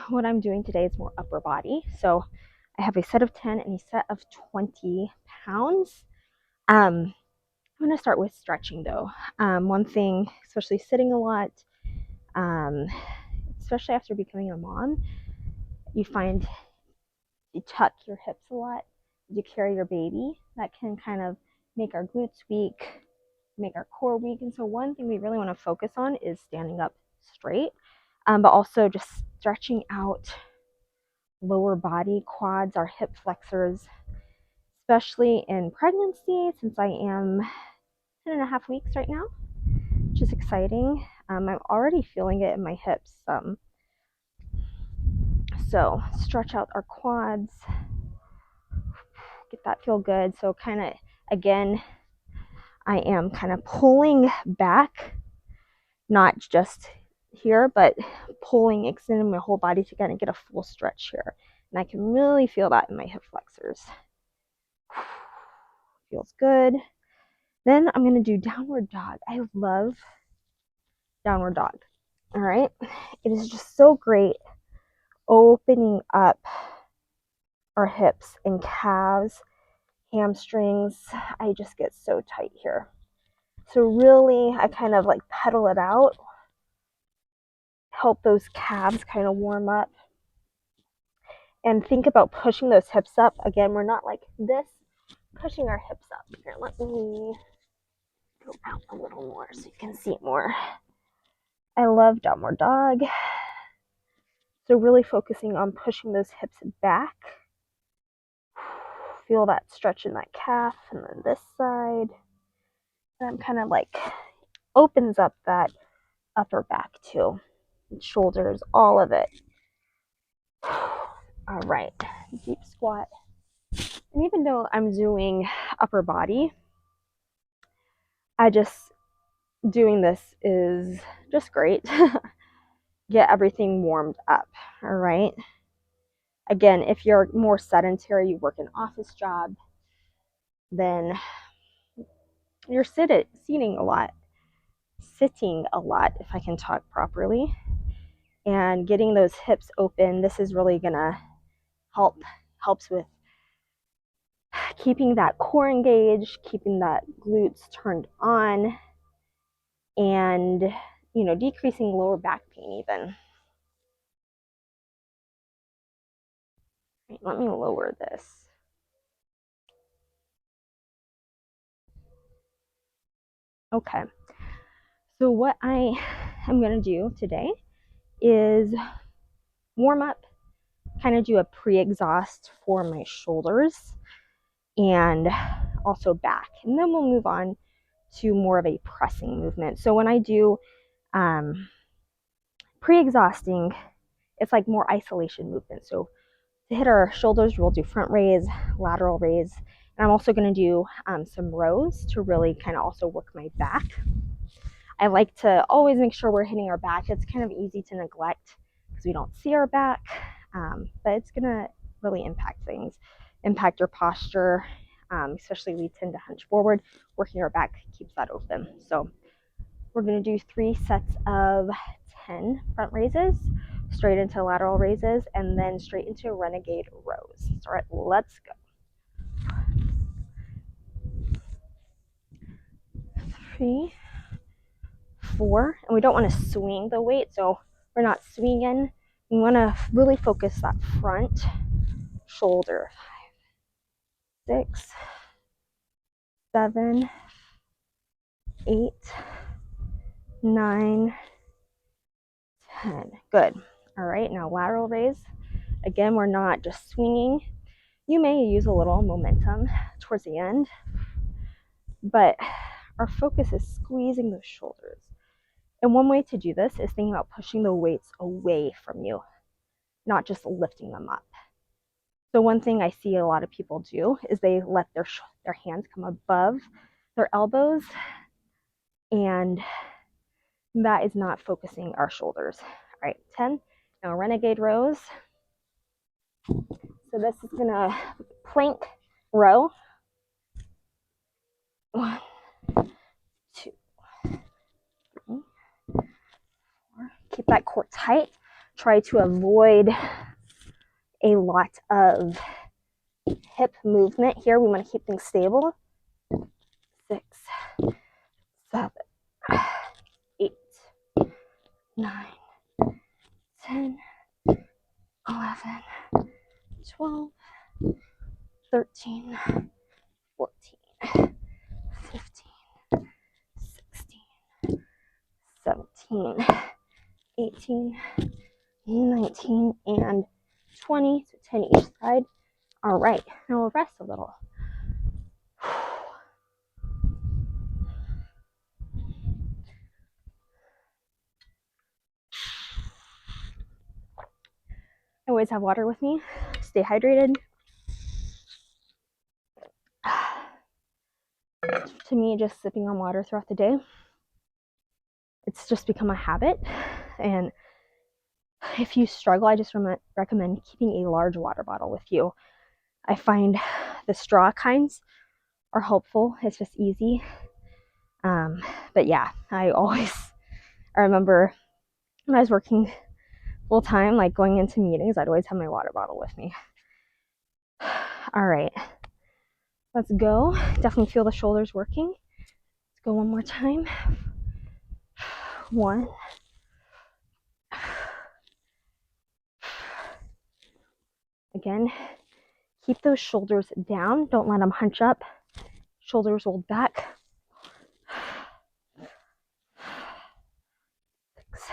what I'm doing today is more upper body. So I have a set of 10 and a set of 20 pounds. I'm going to start with stretching though. One thing, especially sitting a lot, um, especially after becoming a mom, you find you tuck your hips a lot, you carry your baby. That can kind of make our glutes weak, make our core weak. And so one thing we really want to focus on is standing up straight, but also just stretching out lower body, quads, our hip flexors, especially in pregnancy, since I am 10 and a half weeks right now, which is exciting. I'm already feeling it in my hips. So stretch out our quads, get that feel good. So kind of, again, I am kind of pulling back, not just here, but pulling, extending my whole body to kind of get a full stretch here. And I can really feel that in my hip flexors. Feels good. Then I'm going to do downward dog. I love downward dog. All right. It is just so great opening up our hips and calves, hamstrings. I just get so tight here. So really, I kind of like pedal it out, help those calves kind of warm up. And think about pushing those hips up. Again, we're not like this, pushing our hips up. Here, let me go out a little more so you can see it more. I love downward dog. So really focusing on pushing those hips back. Feel that stretch in that calf, and then this side. And I'm kind of like opens up that upper back too. And shoulders, all of it. All right, deep squat. And even though I'm doing upper body, I just doing this is just great. Get everything warmed up. All right. Again, if you're more sedentary, you work an office job, then you're sitting a lot, if I can talk properly, and getting those hips open. This is really gonna helps with keeping that core engaged, keeping that glutes turned on, and decreasing lower back pain even. Right, let me lower this. Okay, so what I am going to do today is warm up, kind of do a pre-exhaust for my shoulders and also back, and then we'll move on to more of a pressing movement. So when I do pre-exhausting, it's like more isolation movement. So to hit our shoulders, we'll do front raise, lateral raise, and I'm also going to do some rows to really kind of also work my back. I like to always make sure we're hitting our back. It's kind of easy to neglect because we don't see our back, but it's going to really impact things, impact your posture, especially we tend to hunch forward. Working our back keeps that open. So we're going to do 3 sets of 10 front raises, straight into lateral raises, and then straight into renegade rows. All right, let's go. 3, 4, and we don't want to swing the weight, so we're not swinging. We want to really focus that front shoulder. 5, 6, 7, 8, 9, 10. Good. All right, now lateral raise. Again, we're not just swinging. You may use a little momentum towards the end, but our focus is squeezing those shoulders. And one way to do this is thinking about pushing the weights away from you, not just lifting them up. So one thing I see a lot of people do is they let their hands come above their elbows, and that is not focusing our shoulders. All right, 10. Now renegade rows. So this is gonna plank row. 1, 2, 3, 4. Keep that core tight. try to avoid a lot of hip movement here. We want to keep things stable. 6, 7, 8, 9, 10, 11, 12, 13, 14, 15, 16, 17, 18, 19, and 20. So 10 each side. All right, now we'll rest a little. I always have water with me. Stay hydrated. To me, just sipping on water throughout the day, it's just become a habit. And if you struggle, I just recommend keeping a large water bottle with you. I find the straw kinds are helpful. It's just easy. But yeah, I remember when I was working full time, like going into meetings, I'd always have my water bottle with me. All right, let's go. Definitely feel the shoulders working. Let's go one more time. 1, again, keep those shoulders down. Don't let them hunch up. Shoulders rolled back. 6,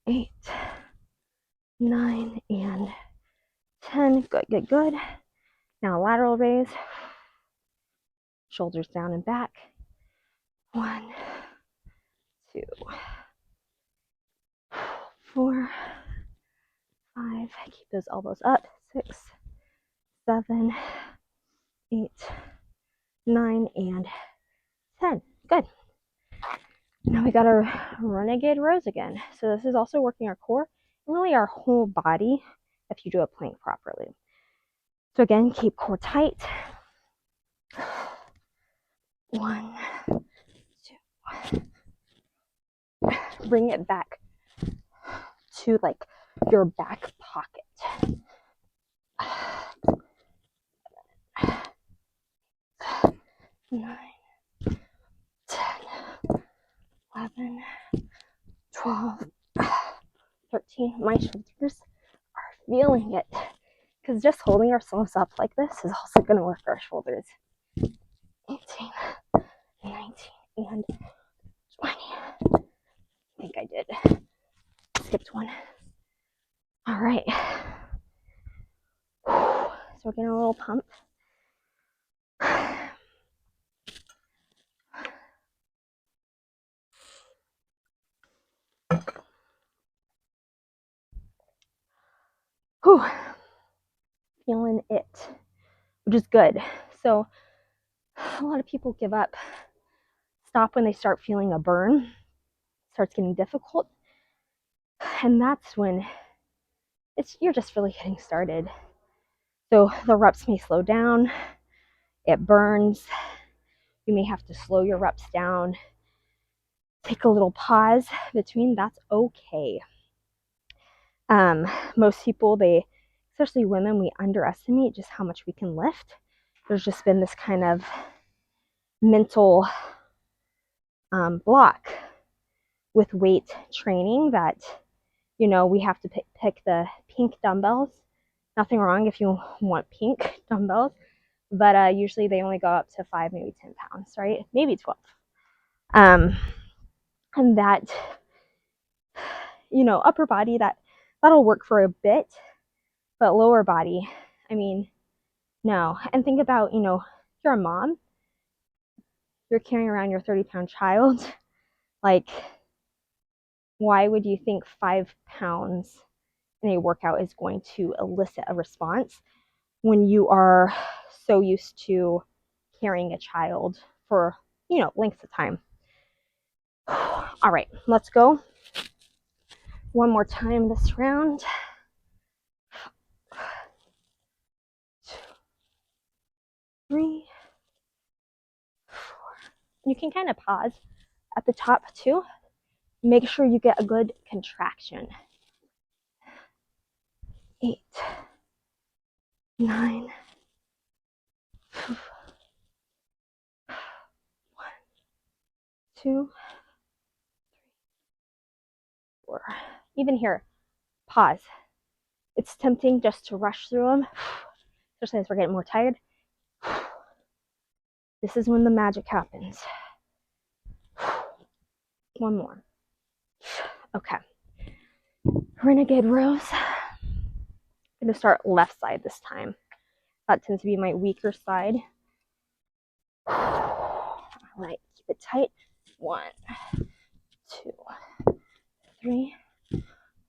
8, 9, and 10. Good, good, good. Now lateral raise. Shoulders down and back. 1, 2, 4, 5. Keep those elbows up. 6, 7, 8, 9, and 10. Good. Now we got our renegade rows again. So this is also working our core and really our whole body if you do a plank properly. So again, keep core tight. 1, 2. Bring it back to like your back pocket. 9, 10, 11, 12, 13. My shoulders are feeling it because just holding ourselves up like this is also going to work our shoulders. 18, 19, and 20. I think I did. Skipped one. All right. So we're getting a little pump. Whew. Feeling it, which is good. So a lot of people give up, stop when they start feeling a burn. It starts getting difficult. And that's when you're just really getting started. So the reps may slow down, it burns. You may have to slow your reps down, take a little pause between. That's okay. Most people, especially women, we underestimate just how much we can lift. There's just been this kind of mental block with weight training that, we have to pick the pink dumbbells. Nothing wrong if you want pink dumbbells, but usually they only go up to 5, maybe 10 pounds, right? Maybe 12. And that, upper body, that'll work for a bit, but lower body, I mean, no. And think about, you're a mom, you're carrying around your 30-pound child. Like, why would you think 5 pounds in a workout is going to elicit a response when you are so used to carrying a child for, lengths of time? All right, let's go. One more time this round. 2, 3, 4. You can kind of pause at the top too. make sure you get a good contraction. 8, 9, 1, 2, 4. Even here, pause. It's tempting just to rush through them, especially as we're getting more tired. This is when the magic happens. One more. Okay. Renegade rows. I'm going to start left side this time. That tends to be my weaker side. All right, keep it tight. 1, 2, 3,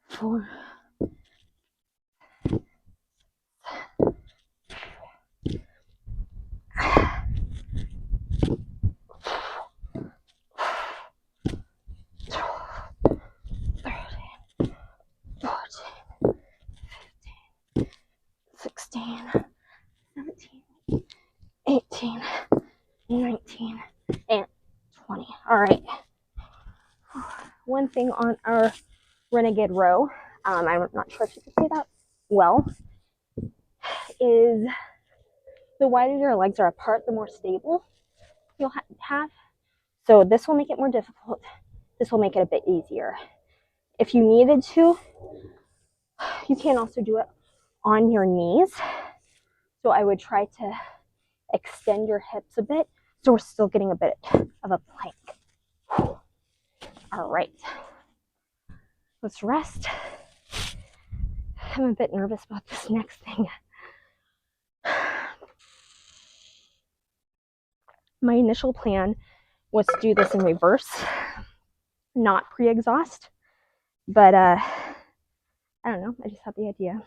4. Sixteen, 17, 18, 19, and 20. All right. One thing on our renegade row, I'm not sure if you can say that well, is the wider your legs are apart, the more stable you'll have. So this will make it more difficult. This will make it a bit easier. If you needed to, you can also do it on your knees. So I would try to extend your hips a bit so we're still getting a bit of a plank. All right. Let's rest. I'm a bit nervous about this next thing. My initial plan was to do this in reverse, not pre-exhaust, but I don't know, I just had the idea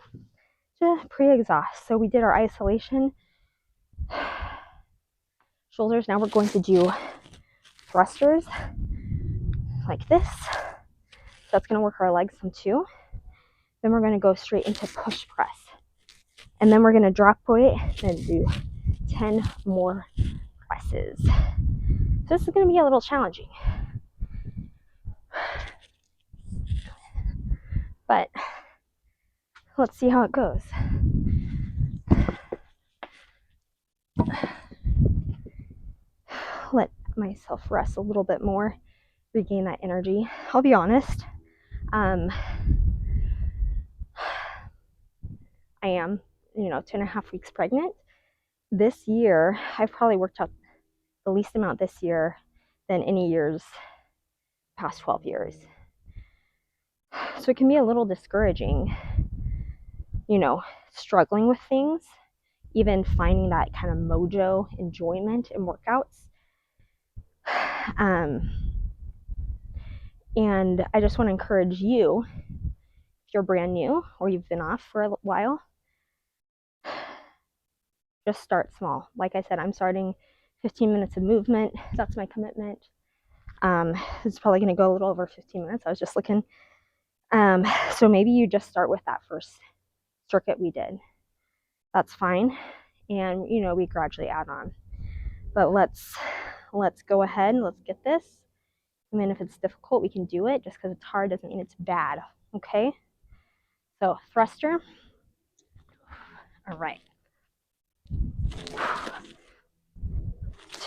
to pre-exhaust. So we did our isolation, shoulders. Now we're going to do thrusters like this. So that's going to work our legs some too. Then we're going to go straight into push press. And then we're going to drop weight and do 10 more presses. So this is going to be a little challenging. But let's see how it goes. Let myself rest a little bit more, regain that energy. I'll be honest, I am, 2.5 weeks pregnant. This year, I've probably worked out the least amount this year than any years past 12 years. So it can be a little discouraging, struggling with things, even finding that kind of mojo enjoyment in workouts. And I just want to encourage you, if you're brand new or you've been off for a while, just start small. Like I said, I'm starting 15 minutes of movement. That's my commitment. It's probably going to go a little over 15 minutes. I was just looking. So maybe you just start with that first circuit we did. That's fine. And, we gradually add on. But let's go ahead and let's get this. And then if it's difficult, we can do it. Just because it's hard doesn't mean it's bad. Okay? So thruster. All right.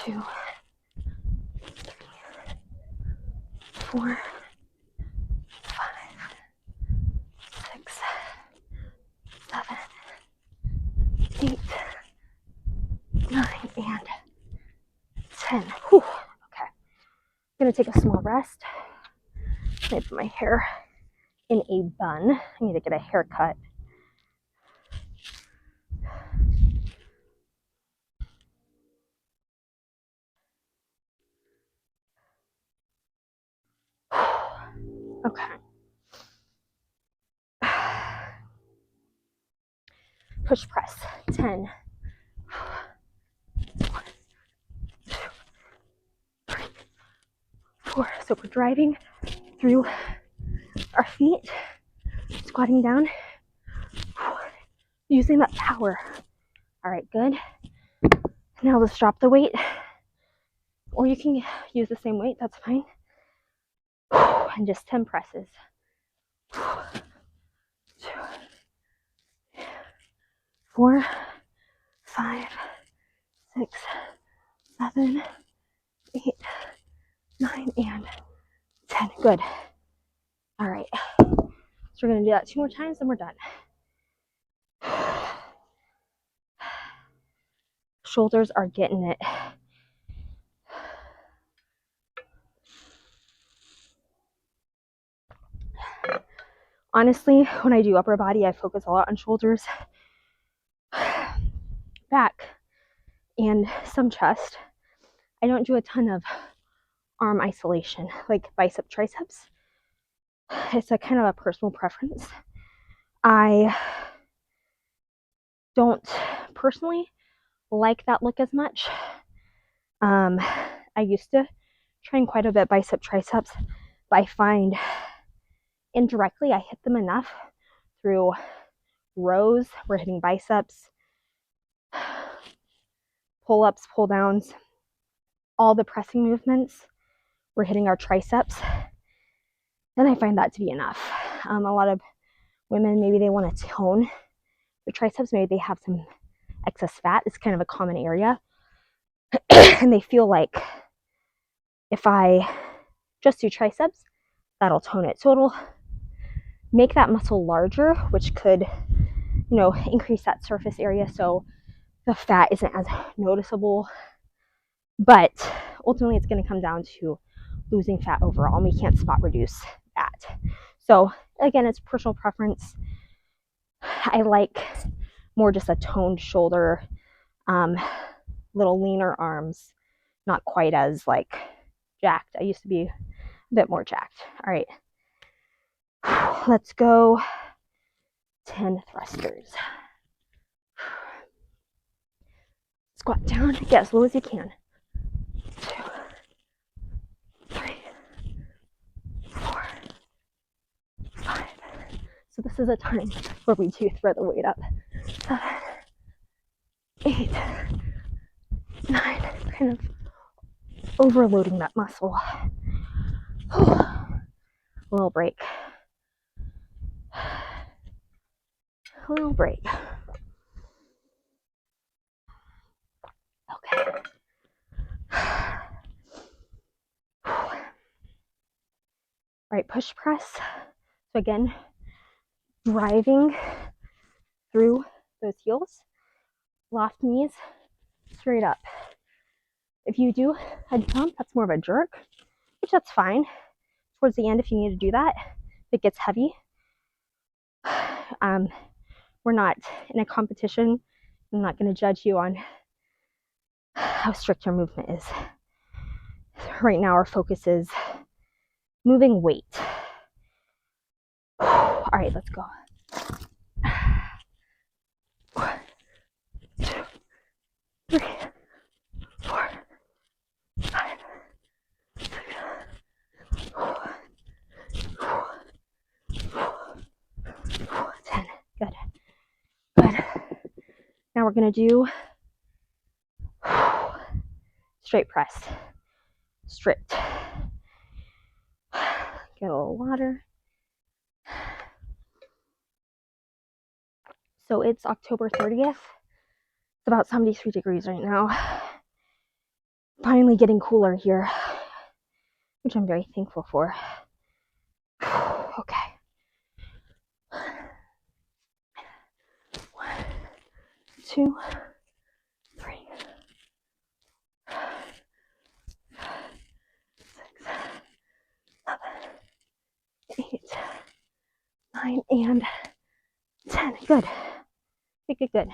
2, 3, 4, 5, 6, 7, 8, 9, and 10. Whew. Okay. I'm going to take a small rest. I'm going to put my hair in a bun. I need to get a haircut. Okay. Push press. 10. 1, 2, 3, 4. So we're driving through our feet, squatting down, using that power. All right, good. Now let's drop the weight. Or you can use the same weight, that's fine. And just 10 presses. 4, 5, 6, 7, 8, 9, and 10. Good. All right. So we're going to do that 2 more times and we're done. Shoulders are getting it. Honestly, when I do upper body, I focus a lot on shoulders, back, and some chest. I don't do a ton of arm isolation, like bicep, triceps. It's a kind of a personal preference. I don't personally like that look as much. I used to train quite a bit bicep, triceps, but I find indirectly I hit them enough through rows. We're hitting biceps, pull-ups, pull-downs, all the pressing movements. We're hitting our triceps, and I find that to be enough. A lot of women, maybe they want to tone the triceps. Maybe they have some excess fat. It's kind of a common area. And they feel like if I just do triceps, that'll tone it. So it'll make that muscle larger, which could, increase that surface area so the fat isn't as noticeable. But ultimately, it's going to come down to losing fat overall, and we can't spot reduce that. So again, it's personal preference. I like more just a toned shoulder, little leaner arms, not quite as like jacked. I used to be a bit more jacked. All right, let's go 10 thrusters. Squat down, get as low as you can. 2, 3, 4, 5. So this is a time where we do throw the weight up. 7, 8, 9, kind of overloading that muscle. A little break. A little break. Okay. All right, push press. So again, driving through those heels. Loft knees, straight up. If you do a jump, that's more of a jerk, which that's fine. Towards the end, if you need to do that, if it gets heavy. We're not in a competition. I'm not going to judge you on how strict your movement is. Right now, our focus is moving weight. All right, let's go. 1, 2, 3, 4, 5, 6, 10. Good. Good. Now we're going to do straight press. Stripped. Get a little water. So it's October 30th. It's about 73 degrees right now. Finally getting cooler here, which I'm very thankful for. Okay. 1, 2, 3, 6, 7, 8, 9, and 10. Good. Good. All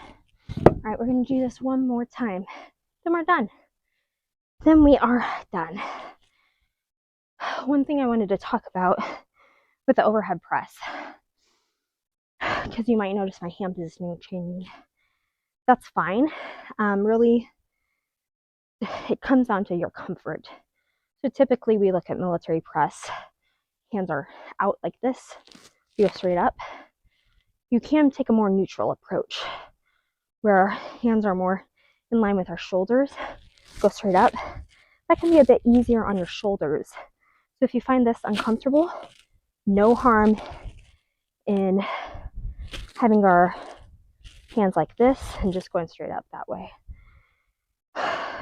right, we're going to do this one more time. Then we're done. Then we are done. One thing I wanted to talk about with the overhead press, because you might notice my hand positioning changing. That's fine. Really, it comes down to your comfort. So typically we look at military press. Hands are out like this. You go straight up. You can take a more neutral approach where our hands are more in line with our shoulders. Go straight up. That can be a bit easier on your shoulders So if you find this uncomfortable, no harm in having our hands like this and just going straight up that way.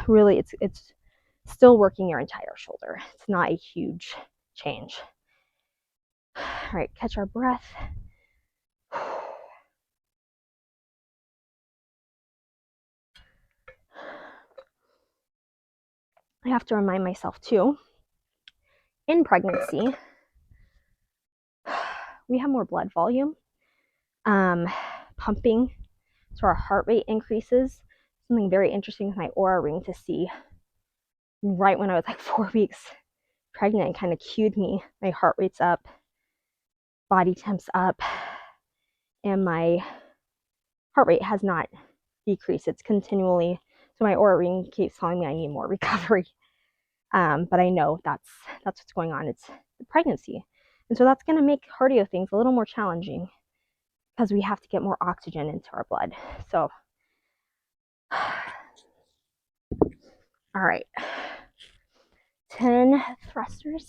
Really, it's still working your entire shoulder. It's not a huge change. All right, catch our breath. I have to remind myself too, in pregnancy, we have more blood volume, pumping, so our heart rate increases. Something very interesting with my Oura ring to see right when I was like 4 weeks pregnant, it kind of cued me. My heart rate's up, body temp's up, and my heart rate has not decreased. It's continually, so my Oura ring keeps telling me I need more recovery. But I know that's what's going on. It's the pregnancy. And so that's going to make cardio things a little more challenging because we have to get more oxygen into our blood. So, all right, 10 thrusters,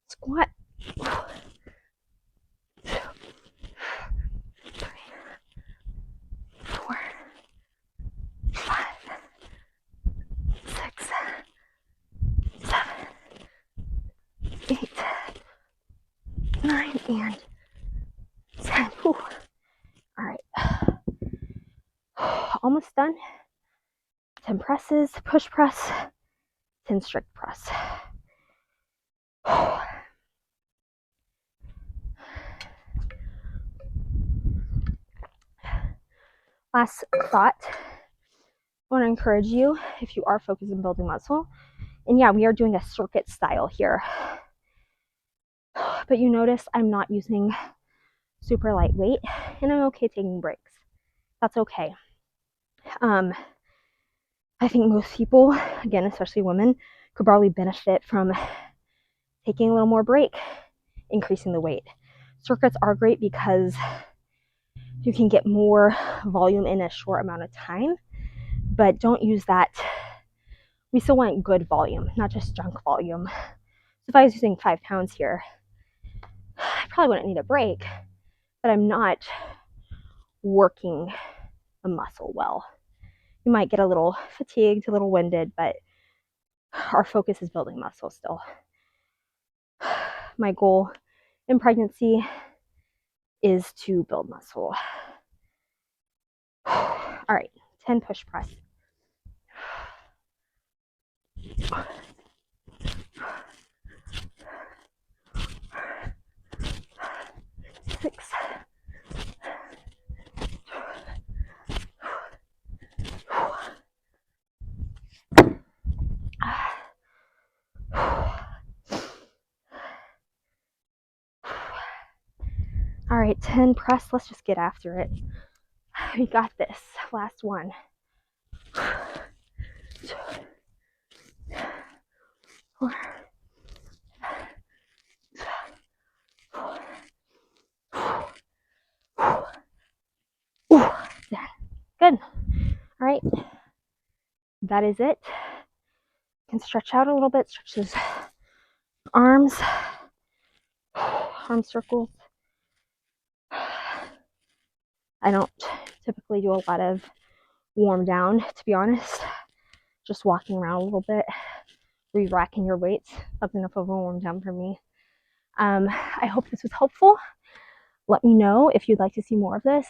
squat, 2, 3, 4, 5, 6, 7, 8, 9, and 10. Whew. All right, almost done. 10 presses, push press, 10 strict press. Last thought, I want to encourage you, if you are focused on building muscle, and yeah, we are doing a circuit style here, but you notice I'm not using super lightweight, and I'm okay taking breaks. That's okay. I think most people, again, especially women, could probably benefit from taking a little more break, increasing the weight. Circuits are great because you can get more volume in a short amount of time, but don't use that. We still want good volume, not just junk volume. So if I was using 5 pounds here, I probably wouldn't need a break, but I'm not working the muscle well. You might get a little fatigued, a little winded, but our focus is building muscle still. My goal in pregnancy is to build muscle. All right, 10 push press. 6. All right, 10 press. Let's just get after it. We got this. Last one. 2, 4, 4. Good. All right. That is it. You can stretch out a little bit. Stretch those arms. Arm circles. I don't typically do a lot of warm down, to be honest. Just walking around a little bit, re-racking your weights. That's enough of a warm down for me. I hope this was helpful. Let me know if you'd like to see more of this.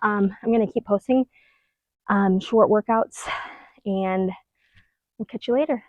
I'm going to keep posting short workouts, and we'll catch you later.